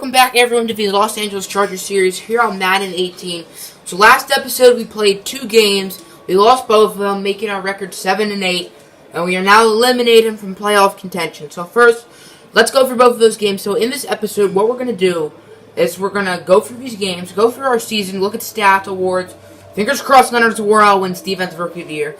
welcome back everyone to the Los Angeles Chargers series here on Madden 18. So last episode we played 2 games. We lost both of them, making our record 7-8, and we are now eliminated from playoff contention. So first, let's go through both of those games. So in this episode, what we're going to do is we're going to go through these games, go through our season, look at stats, awards. Fingers crossed Leonard Worrell wins Defensive Rookie of the Year.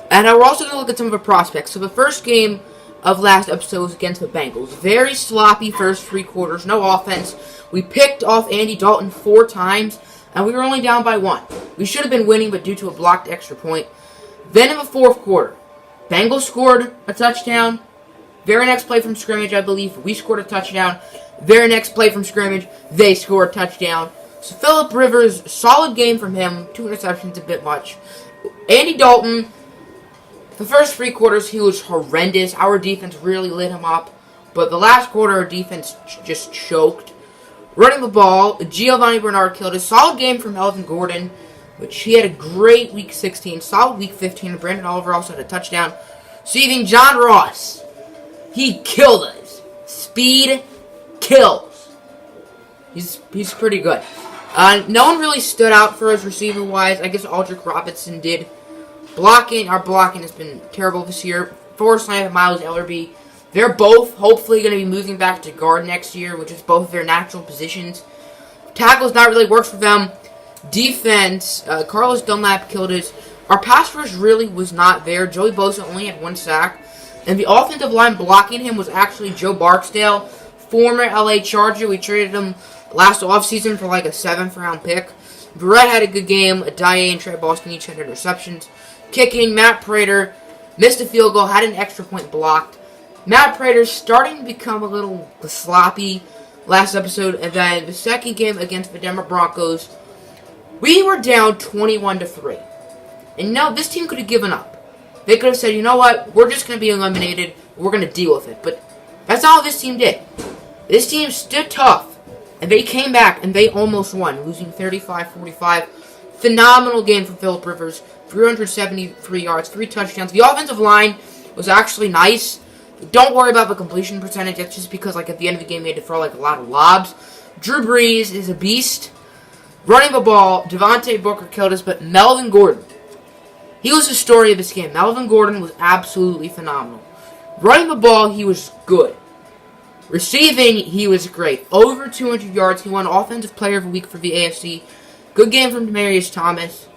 And we're also going to look at some of our prospects. So the first game of last episode was against the Bengals. Very sloppy first 3 quarters, no offense. We picked off Andy Dalton 4 times, and we were only down by 1. We should have been winning, but due to a blocked extra point. Then in the 4th quarter, Bengals scored a touchdown. Very next play from scrimmage, I believe, we scored a touchdown. Very next play from scrimmage, they scored a touchdown. So Phillip Rivers, solid game from him. 2 interceptions, a bit much. Andy Dalton, the first 3 quarters, he was horrendous. Our defense really lit him up. But the last quarter, our defense just choked. Running the ball, Giovanni Bernard killed a solid game from Melvin Gordon, which he had a great Week 16, solid Week 15. And Brandon Oliver also had a touchdown. Receiving John Ross, he killed us. Speed kills. He's pretty good. No one really stood out for us receiver-wise. I guess Aldrick Robinson did. Our blocking has been terrible this year. Forrest Lamp and Miles Ellerbe, they're both hopefully going to be moving back to guard next year, which is both their natural positions. Tackles not really works for them. Defense, Carlos Dunlap killed us. Our pass rush really was not there. Joey Bosa only had 1 sack. And the offensive line blocking him was actually Joe Barksdale, former LA Charger. We traded him last offseason for like a 7th round pick. Barrett had a good game. Adaye and Trey Boston each had interceptions. Kicking, Matt Prater missed a field goal, had an extra point blocked. Matt Prater's starting to become a little sloppy last episode. And then the second game against the Denver Broncos, we were down 21-3. And now this team could have given up. They could have said, you know what, we're just going to be eliminated. We're going to deal with it. But that's not what this team did. This team stood tough. And they came back and they almost won, losing 35-45. Phenomenal game from Phillip Rivers. 373 yards, 3 touchdowns. The offensive line was actually nice. Don't worry about the completion percentage. That's just because, like, at the end of the game, they had to throw, like, a lot of lobs. Drew Brees is a beast. Running the ball, Devontae Booker killed us, but Melvin Gordon, he was the story of this game. Melvin Gordon was absolutely phenomenal. Running the ball, he was good. Receiving, he was great. Over 200 yards. He won Offensive Player of the Week for the AFC. Good game from Demaryius Thomas.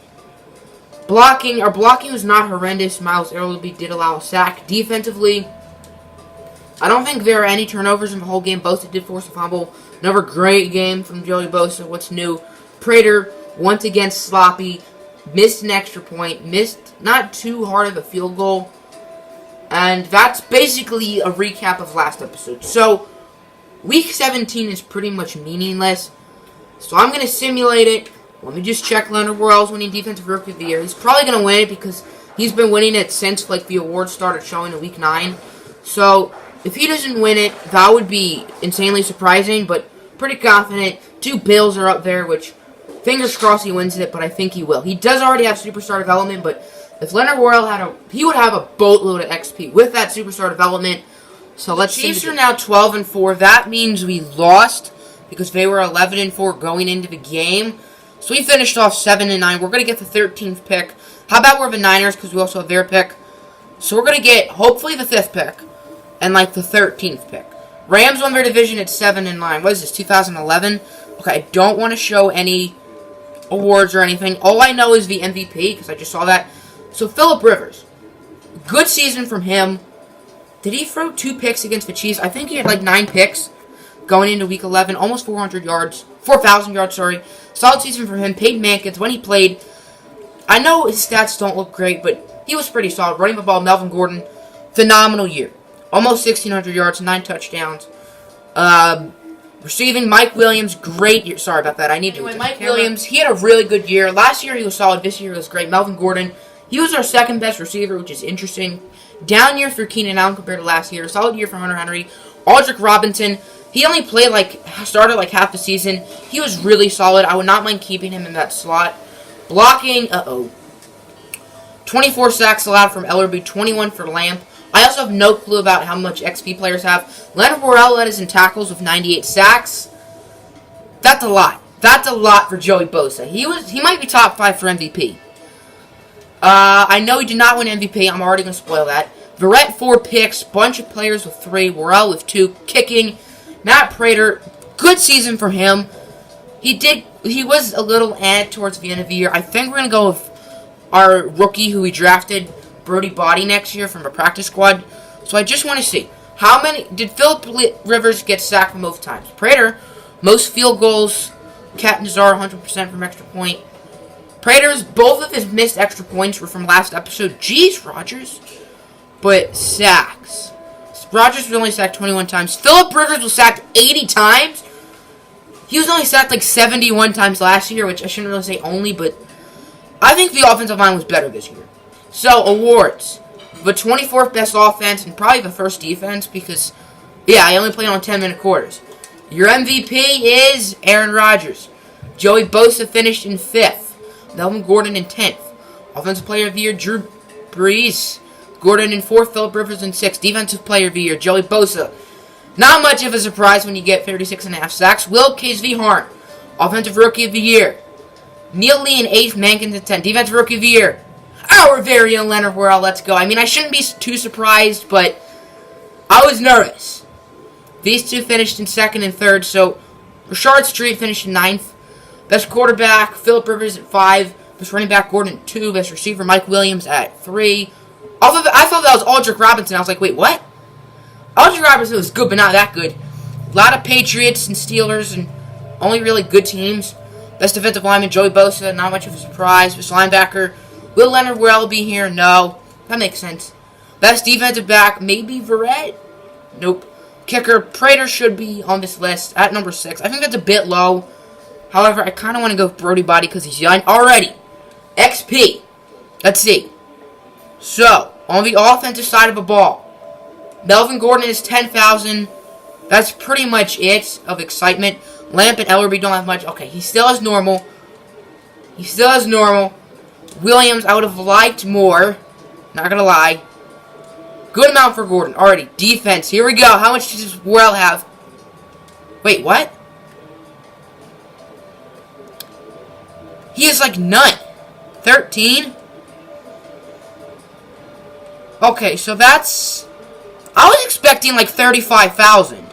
Blocking, our blocking was not horrendous. Miles Ellerbe did allow a sack. Defensively, I don't think there are any turnovers in the whole game. Bosa did force a fumble. Another great game from Joey Bosa. What's new? Prater, once again sloppy. Missed an extra point. Missed not too hard of a field goal. And that's basically a recap of last episode. So, Week 17 is pretty much meaningless. So I'm going to simulate it. Let me just check Leonard Worrell's winning Defensive Rookie of the Year. He's probably going to win it because he's been winning it since like the awards started showing in Week 9. So, if he doesn't win it, that would be insanely surprising, but pretty confident. 2 Bills are up there, which fingers crossed he wins it, but I think he will. He does already have Superstar Development, but if Leonard Worrell he would have a boatload of XP with that Superstar Development. So let's see. Chiefs are now 12-4. That means we lost because they were 11-4 going into the game. So we finished off 7-9. We're going to get the 13th pick. How about we're the Niners because we also have their pick. So we're going to get, hopefully, the 5th pick and, like, the 13th pick. Rams won their division at 7-9. What is this, 2011? Okay, I don't want to show any awards or anything. All I know is the MVP because I just saw that. So Phillip Rivers, good season from him. Did he throw 2 picks against the Chiefs? I think he had, like, 9 picks going into Week 11. Almost 400 yards. 4,000 yards, sorry. Solid season for him. Peyton Mankins, when he played, I know his stats don't look great, but he was pretty solid. Running the ball, Melvin Gordon, phenomenal year. Almost 1,600 yards, 9 touchdowns. Receiving, Mike Williams, great year. Sorry about that. Mike Williams, he had a really good year. Last year he was solid. This year he was great. Melvin Gordon, he was our 2nd best receiver, which is interesting. Down year for Keenan Allen compared to last year. Solid year for Hunter Henry. Aldrick Robinson, he only played started half the season. He was really solid. I would not mind keeping him in that slot. Blocking, 24 sacks allowed from Ellerbe, 21 for Lamp. I also have no clue about how much XP players have. Leonard Worrell led us in tackles with 98 sacks. That's a lot. That's a lot for Joey Bosa. He might be top 5 for MVP. I know he did not win MVP. I'm already going to spoil that. Verrett, 4 picks. Bunch of players with 3. Worrell with 2. Kicking. Matt Prater, good season for him. He was a little towards the end of the year. I think we're going to go with our rookie who we drafted, Brody Body, next year from a practice squad. So I just want to see. How many did Phillip Rivers get sacked for most times? Prater, most field goals. Cat Nazar, 100% from extra point. Prater's, both of his missed extra points were from last episode. Jeez, Rodgers. But sacks. Rodgers was only sacked 21 times. Phillip Rivers was sacked 80 times. He was only sacked like 71 times last year, which I shouldn't really say only, but I think the offensive line was better this year. So, awards. The 24th best offense and probably the first defense because, yeah, I only played on 10-minute quarters. Your MVP is Aaron Rodgers. Joey Bosa finished in 5th. Melvin Gordon in 10th. Offensive Player of the Year, Drew Brees. Gordon in 4th, Phillip Rivers in 6th. Defensive Player of the Year, Joey Bosa. Not much of a surprise when you get 36.5 sacks. Will Case-V-Harn. Offensive Rookie of the Year. Neil Lee in 8th, Mankins in 10th. Defensive Rookie of the Year. Our very own Leonard Worrell, let's go. I mean, I shouldn't be too surprised, but I was nervous. These two finished in 2nd and 3rd, so Rashard Street finished in 9th. Best quarterback, Phillip Rivers at 5. Best running back, Gordon at 2. Best receiver, Mike Williams at 3. I thought that was Aldrick Robinson. I was like, wait, what? Aldrick Robinson was good, but not that good. A lot of Patriots and Steelers and only really good teams. Best defensive lineman, Joey Bosa. Not much of a surprise. Best linebacker, will Leonard Worrell be here? No. That makes sense. Best defensive back, maybe Verrett? Nope. Kicker, Prater should be on this list at number 6. I think that's a bit low. However, I kind of want to go with Brody Body because he's young. Already. XP. Let's see. So, on the offensive side of the ball, Melvin Gordon is 10,000. That's pretty much it of excitement. Lamp and Ellerby don't have much. Okay, he still has normal. Williams, I would have liked more. Not gonna lie. Good amount for Gordon. Already. Defense. Here we go. How much does Worrell have? Wait, what? He has like none. 13? Okay, so that's... I was expecting like 35,000.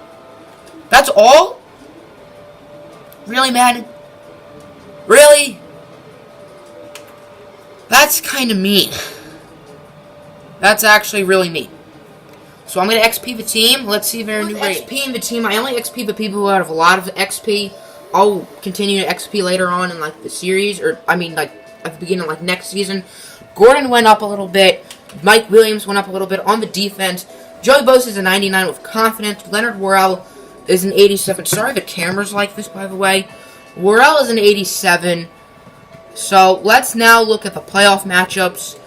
That's all? Really, man? Really? That's kind of mean. That's actually really mean. So I'm going to XP the team. Let's see their new rate. XP in the team. I only XP the people who have a lot of XP. I'll continue to XP later on in like the series. Or, I mean, like at the beginning of like next season. Gordon went up a little bit. Mike Williams went up a little bit on the defense. Joey Bosa is a 99 with confidence. Leonard Worrell is an 87. Sorry the camera's like this, by the way. Worrell is an 87. So, let's now look at the playoff matchups.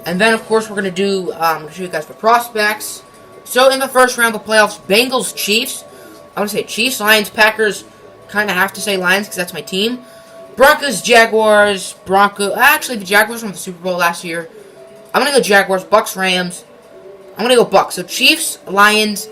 And then, of course, we're going to do, I'm going to show you guys the prospects. So, in the first round of the playoffs, Bengals, Chiefs. I want to say Chiefs, Lions, Packers. Kind of have to say Lions because that's my team. Broncos, Jaguars, Actually, the Jaguars won the Super Bowl last year. I'm going to go Jaguars, Bucks, Rams. I'm going to go Bucks. So, Chiefs, Lions,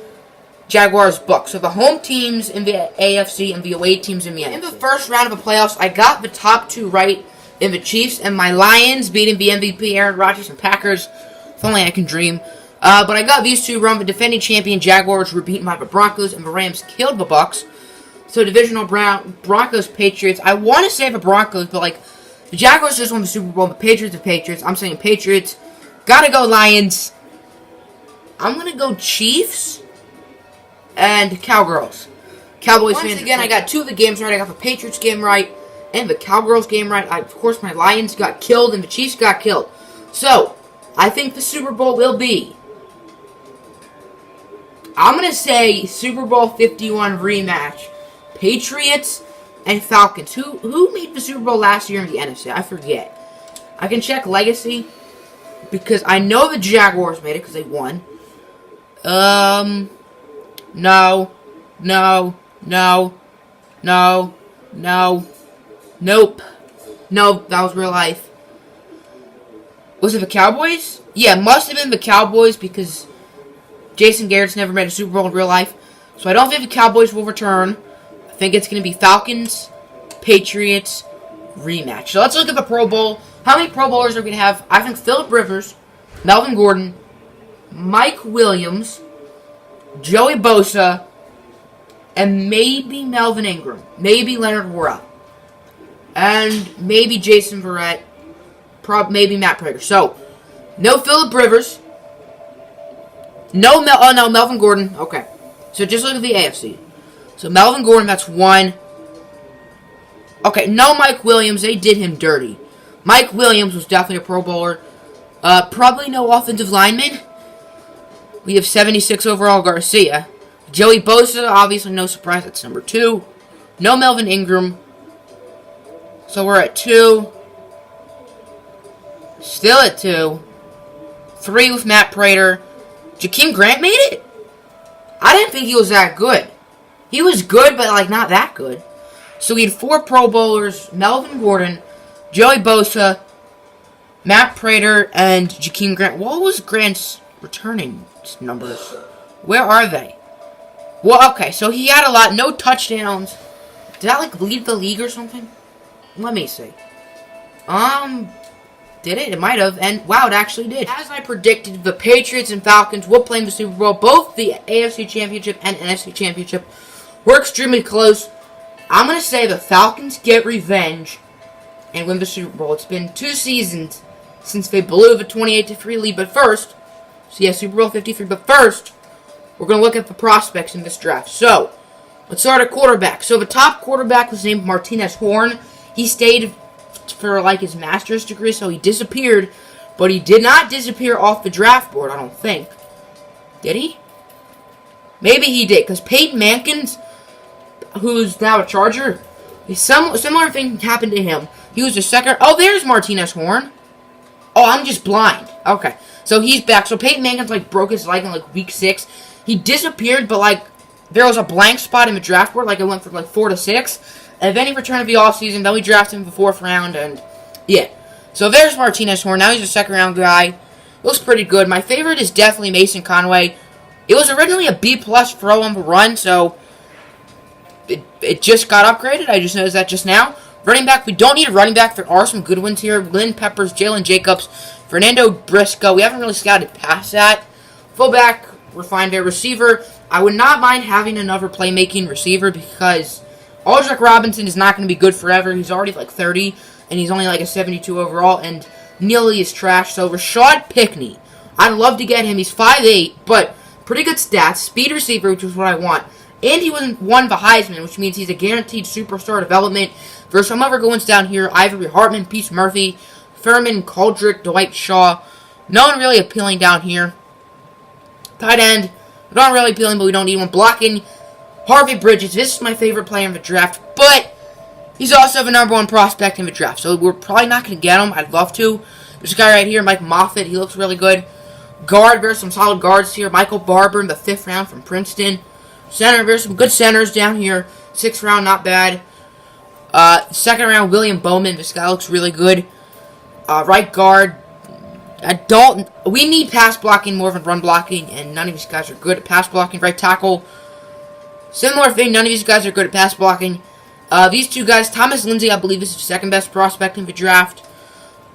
Jaguars, Bucks. So, the home teams in the AFC and the away teams in the NFC. In the first round of the playoffs, I got the top 2 right in the Chiefs and my Lions beating the MVP, Aaron Rodgers, and Packers. If only I can dream. But I got these two wrong. The defending champion Jaguars were beaten by the Broncos, and the Rams killed the Bucks. So, divisional Broncos, Patriots. I want to say the Broncos, but, like, the Jaguars just won the Super Bowl. The Patriots. I'm saying Patriots. Gotta go Lions. I'm gonna go Chiefs and Cowgirls. Cowboys fans. Once again, I got 2 of the games right. I got the Patriots game right and the Cowgirls game right. Of course, my Lions got killed and the Chiefs got killed. So, I think the Super Bowl will be... I'm gonna say Super Bowl 51 rematch. Patriots and Falcons. Who made the Super Bowl last year in the NFC? I forget. I can check Legacy because I know the Jaguars made it because they won. No. Nope. No, that was real life. Was it the Cowboys? Yeah, must have been the Cowboys because Jason Garrett's never made a Super Bowl in real life. So I don't think the Cowboys will return. I think it's going to be Falcons, Patriots, rematch. So let's look at the Pro Bowl. How many Pro Bowlers are we going to have? I think Phillip Rivers, Melvin Gordon, Mike Williams, Joey Bosa, and maybe Melvin Ingram. Maybe Leonard Warren. And maybe Jason Verrett. Maybe Matt Prater. So, no Phillip Rivers. No Melvin Gordon. Okay. So just look at the AFC. So Melvin Gordon, that's one. Okay, no Mike Williams. They did him dirty. Mike Williams was definitely a Pro Bowler. Probably no offensive lineman. We have 76 overall Garcia. Joey Bosa, obviously no surprise, that's number 2. No Melvin Ingram. So we're at 2. Still at 2. 3 with Matt Prater. Jakeem Grant made it? I didn't think he was that good. He was good, but like not that good. So we had 4 Pro Bowlers, Melvin Gordon, Joey Bosa, Matt Prater, and Jakeem Grant. What was Grant's returning numbers? Where are they? Well, okay, so he had a lot. No touchdowns. Did that, like, lead the league or something? Let me see. Did it? It might have. And, wow, it actually did. As I predicted, the Patriots and Falcons will play in the Super Bowl. Both the AFC Championship and NFC Championship were extremely close. I'm going to say the Falcons get revenge and win the Super Bowl. It's been 2 seasons since they blew the 28-3 lead. But first, so yeah, Super Bowl 53. But first, we're going to look at the prospects in this draft. So, let's start at quarterback. So, the top quarterback was named Martinez Horn. He stayed for, like, his master's degree, so he disappeared. But he did not disappear off the draft board, I don't think. Did he? Maybe he did, because Peyton Mankins, who's now a Charger, similar thing happened to him. He was a second. Oh, there's Martinez Horn. Oh, I'm just blind. Okay, so he's back. So Peyton Mankins, like, broke his leg in, like, week 6. He disappeared, but, like, there was a blank spot in the draft board. Like, it went from, like, 4 to 6. And then he returned to the offseason. Then we drafted him in the 4th round. And, yeah. So there's Martinez Horn. Now he's a second-round guy. Looks pretty good. My favorite is definitely Mason Conway. It was originally a B-plus throw on the run, so it just got upgraded. I just noticed that just now. Running back, we don't need a running back. There are some good ones here. Lynn Peppers, Jalen Jacobs, Fernando Briscoe. We haven't really scouted past that. Fullback, we're fine there. Receiver, I would not mind having another playmaking receiver because Aldrick Robinson is not going to be good forever. He's already like 30, and he's only like a 72 overall, and Neely is trash. So Rashad Pickney, I'd love to get him. He's 5'8", but pretty good stats. Speed receiver, which is what I want. And he won the Heisman, which means he's a guaranteed superstar development. There's some other good ones down here. Ivory Hartman, Peace Murphy, Furman, Coldrick, Dwight Shaw. No one really appealing down here. Tight end, not really appealing, but we don't need one. Blocking, Harvey Bridges. This is my favorite player in the draft, but he's also the number 1 prospect in the draft, so we're probably not going to get him. I'd love to. There's a guy right here, Mike Moffitt. He looks really good. Guard, there's some solid guards here. Michael Barber in the 5th round from Princeton. Center, there's some good centers down here. 6th round, not bad. 2nd round, William Bowman. This guy looks really good. Right guard. We need pass blocking more than run blocking, and none of these guys are good at pass blocking. Right tackle. Similar thing, none of these guys are good at pass blocking. These 2 guys, Thomas Lindsay, I believe is the 2nd best prospect in the draft.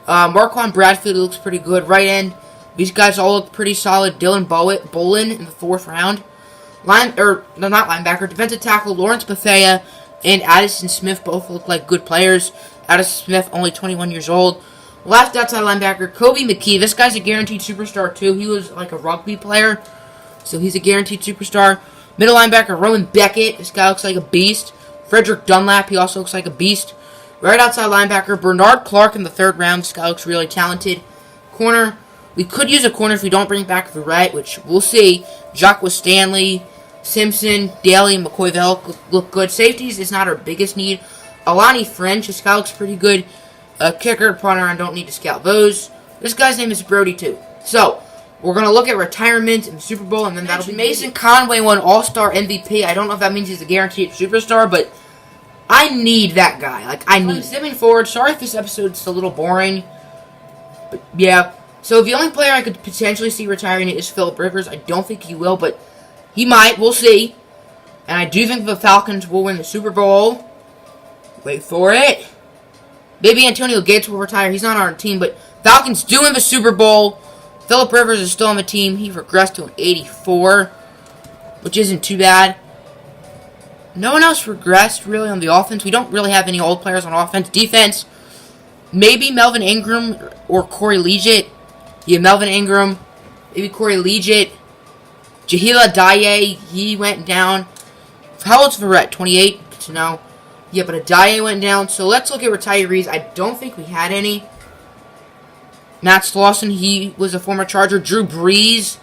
Marquand Bradfield looks pretty good. Right end. These guys all look pretty solid. Dylan Bolin in the 4th round. Not linebacker. Defensive tackle Lawrence Bethea and Addison Smith both look like good players. Addison Smith, only 21 years old. Last outside linebacker, Kobe McKee. This guy's a guaranteed superstar, too. He was like a rugby player, so he's a guaranteed superstar. Middle linebacker, Roman Beckett. This guy looks like a beast. Frederick Dunlap, he also looks like a beast. Right outside linebacker, Bernard Clark in the 3rd round. This guy looks really talented. Corner, we could use a corner if we don't bring back the right, which we'll see. Jacques Stanley, Simpson, Daly, and McCoy, they all look good. Safeties is not our biggest need. Alani French, this guy looks pretty good. Kicker, punter, I don't need to scout those. This guy's name is Brody, too. So, we're going to look at retirement in the Super Bowl, and then that'll be Mason Conway won All-Star MVP. I don't know if that means he's a guaranteed superstar, but I need that guy. Like, I need. Simming forward, sorry if this episode's a little boring, but yeah. So, the only player I could potentially see retiring is Phillip Rivers. I don't think he will, but he might. We'll see. And I do think the Falcons will win the Super Bowl. Wait for it. Maybe Antonio Gates will retire. He's not on our team, but Falcons do win the Super Bowl. Phillip Rivers is still on the team. He regressed to an 84, which isn't too bad. No one else regressed, really, on the offense. We don't really have any old players on offense. Defense, maybe Melvin Ingram or Corey Liuget. Yeah, Melvin Ingram. Maybe Corey Liuget. Jahila Daye, he went down. How old's Verrett? 28? Good to know. Yeah, but Daye went down. So let's look at retirees. I don't think we had any. Matt Slauson, he was a former Charger. Drew Brees,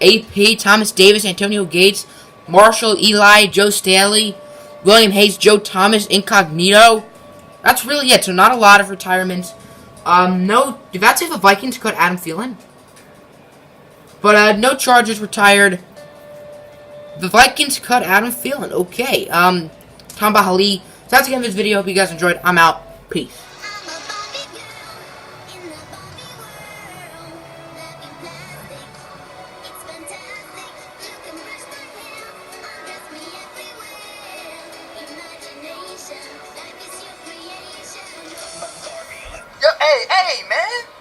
AP, Thomas Davis, Antonio Gates, Marshall, Eli, Joe Staley, William Hayes, Joe Thomas, Incognito. That's really it. So not a lot of retirements. No, did that say the Vikings cut Adam Thielen? But no Chargers retired. The Vikings cut Adam Thielen. Okay. Tom Bahali. So that's the end of this video. Hope you guys enjoyed. I'm out. Peace. Yo, hey, man.